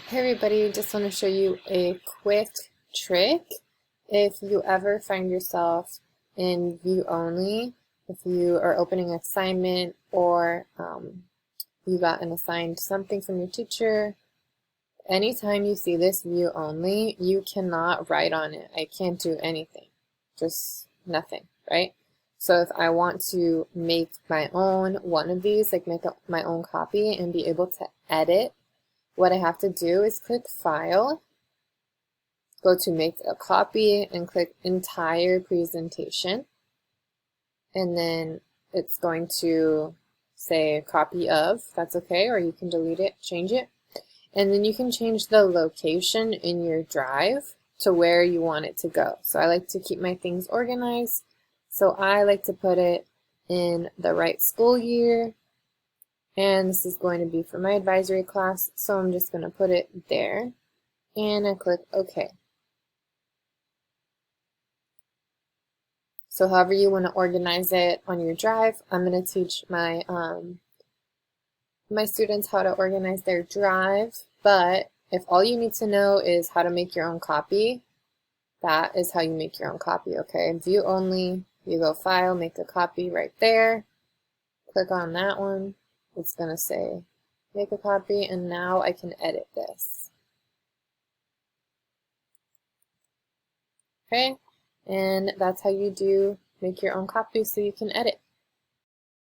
Hey everybody, just want to show you a quick trick. If you ever find yourself in view only, if you are opening an assignment or you got an assigned something from your teacher, anytime you see this view only, you cannot write on it. I can't do anything, just nothing, right? So if I want to make my own one of these, like my own copy and be able to edit, what I have to do is click File, go to Make a Copy, and click Entire Presentation. And then it's going to say Copy of, that's okay, or you can delete it, change it. And then you can change the location in your drive to where you want it to go. So I like to keep my things organized. So I like to put it in the right school year. And this is going to be for my advisory class, so I'm just going to put it there. And I click OK. So however you want to organize it on your drive, I'm going to teach my my students how to organize their drive. But if all you need to know is how to make your own copy, that is how you make your own copy, okay? View only, you go File, Make a Copy right there. Click on that one. It's going to say Make a Copy, and now I can edit this. Okay, and that's how you make your own copy so you can edit.